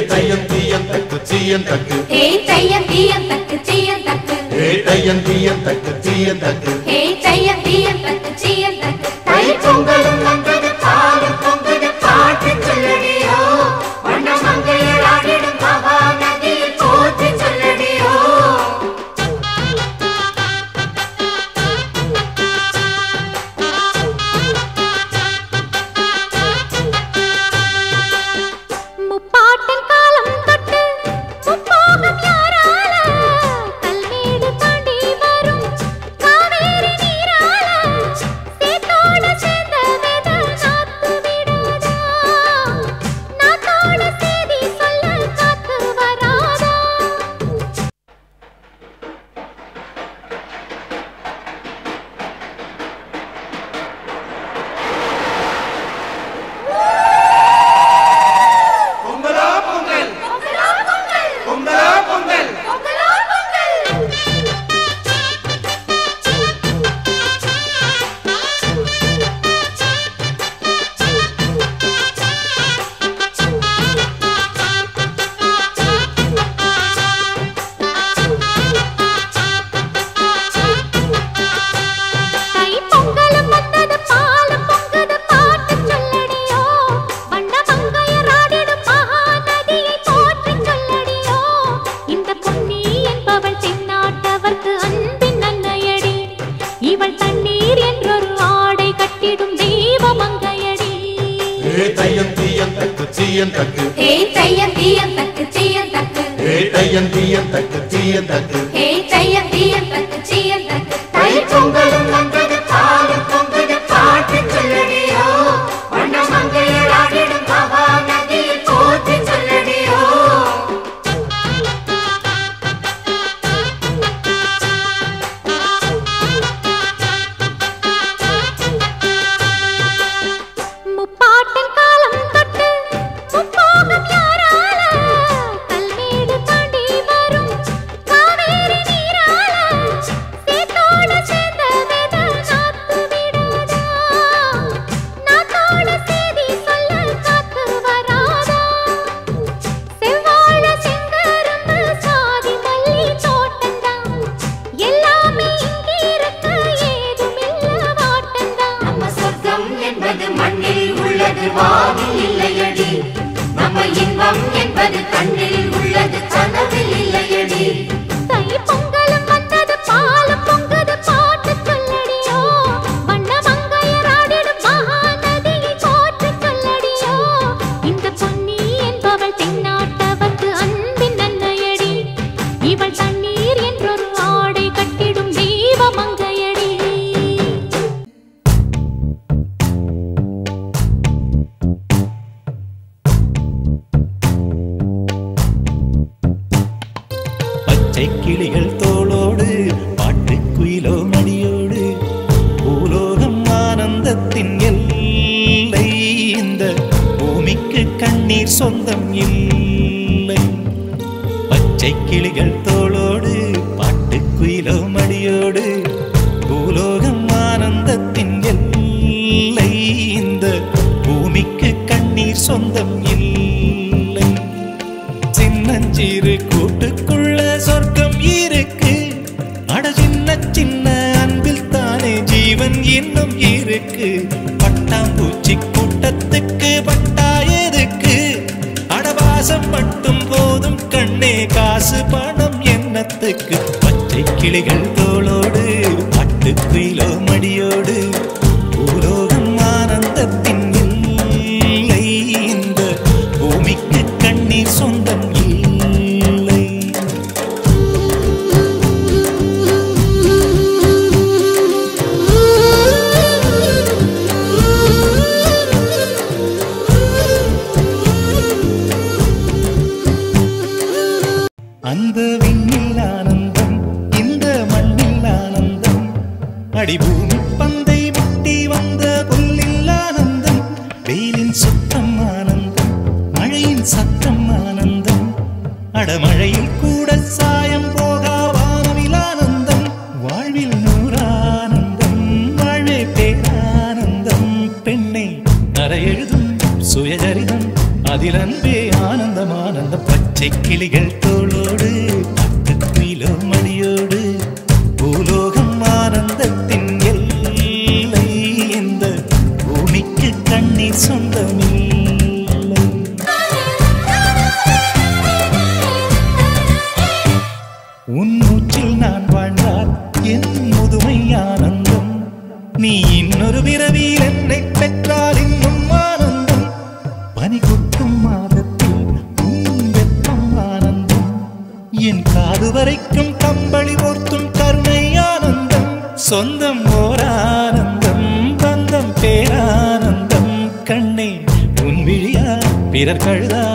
தையந்தியந்தக்கு சீயந்தக்கு தையந்தியந்தக்கு சீயந்தக்கு தையந்தியந்தக்கு சீயந்தக்கு தையந்தியந்தக்கு சீயந்தக்கு தை பொங்கலும் வந்தது பாலும் பொங்குது பாட்டு சொல்லடியோ வண்ண மங்கையர் ஆடிடும் மகா நதியில் போற்றி சொல்லடியோ முப்பாட்டின் காலம் தொட்டு முப்போகம் யாரால கல்மேடு தாண்டி வரும் காவேரி நீரால சேத்தோட சேர்ந்த வேத நாத்து விடாதா நாத்தோட சேதி சொல்ல காத்து வராதா தையந்தியந்தக்கு சீயந்தக்கு தையந்தியந்தக்கு சீயந்தக்கு தையந்தியந்தக்கு சீயந்தக்கு தை பொங்கலும் வந்தது பாலும் பொங்குது பாட்டு சொல்லடியோ வண்ண மங்கையர் ஆடிடும் மகா நதியில் போற்றி சொல்லடியோ முப்பாட்டின் காலம் தொட்டு முப்போகம் யாரால கல்மேடு தாண்டி வரும் காவேரி நீரால சேத்தோட சேர்ந்த வேத நாத்து விடாதா நாத்தோட சேதி சொல்ல காத்து வராதா செவ்வாழ செங்கரும்பு சாதி மல்லி தோட்டந்தான் எல்லாமே இங்கிருக்க ஏதுமில்ல வாட்டந்தான் நம்ம சொர்க்கம் என்பது மண்ணில் உள்ளது வானில் இல்லையடி நம்ம இன்பம் என்பது கண்ணில் உள்ளது கனவில் இல்லையடி தை பொங்கலும் வந்தது பாலும் பொங்குது பாட்டு சொல்லடியோ வண்ண மங்கையர் ஆடிடும் மகா நதியை போற்றி சொல்லடியோ இந்த பொன்னி என்பவள் தென்னாட்டவர்க்கு அன்பின் அன்னையடி இவள் தண்ணீர் என்றொரு ஆடை கட்டிடும் தெய்வ மங்கையடி கிளிகள் தோளோடு பாட்டுக்குயிலோ மடியோடு பூலோகம் ஆனந்தத்தின் எல்லை இந்த பூமிக்கு கண்ணீர் சொந்தம் இல்லை பச்சை கிளிகள் தோளோடு பாட்டுக்குயிலோ மடியோடு பூலோகம் ஆனந்தத்தின் எல்லை இந்த பூமிக்கு கண்ணீர் சொந்தம் இல்லை சின்னஞ்சிறு கூட்டுக்குள்ள சொர்க்கம் இருக்கு அட சின்ன சின்ன அன்பில் தானே ஜீவன் இன்னும் இருக்கு பட்டாம்பூச்சி கூட்டத்துக்கு பட்டா எதுக்கு அடவாசம் மட்டும் போதும் கண்ணே காசு பணம் என்னத்துக்கு பச்சை கிளிகள் தோளோடு பட்டுக்குயிலோ மடியோடு பூலோகம் ஆனந்தத்தின் இல்லை இந்த பூமிக்கு கண்ணீர் சொந்தம் இல்லை அந்த விண்ணில் ஆனந்தம் இந்த மண்ணில் ஆனந்தம் அடிபூமி பந்தை முட்டி வந்த புல்லில் ஆனந்தம் வெயிலின் சுத்தம் ஆனந்தம் மழையின் சத்தம் ஆனந்தம் அடமழையில் கூட சாயம் போகா வானவில் ஆனந்தம் வாழ்வில் நூறானந்தம் வாழ்வே பேரானந்தம் பெண்ணை நர எழுதும் சுயசரிதம் அதில் அன்பே ஆனந்தம் ஆனந்தம் பச்சை கிளிகள் தோளோடு பக்கத்திலோ மடியோடு பூலோகம் ஆனந்தத்தின் எல்லை இந்த பூமிக்கு கண்ணீர் சொந்தமில்லை உன் மூச்சில் நான் வாழ்ந்தால் என் முதுமை ஆனந்தம் நீ இன்னொரு பிறவியில் என்னை பெற்றால் இன்னும் ஆனந்தம் பனி கொட்டும் மாதத்தில் உன் வெப்பம் ஆனந்தம் என் காது வரைக்கும் கம்பளி போர்த்தும் கருணை ஆனந்தம் சொந்தம் ஓர் ஆனந்தம் பந்தம் பேரானந்தம் கண்ணே உன் விழியா பிறர் கழுதா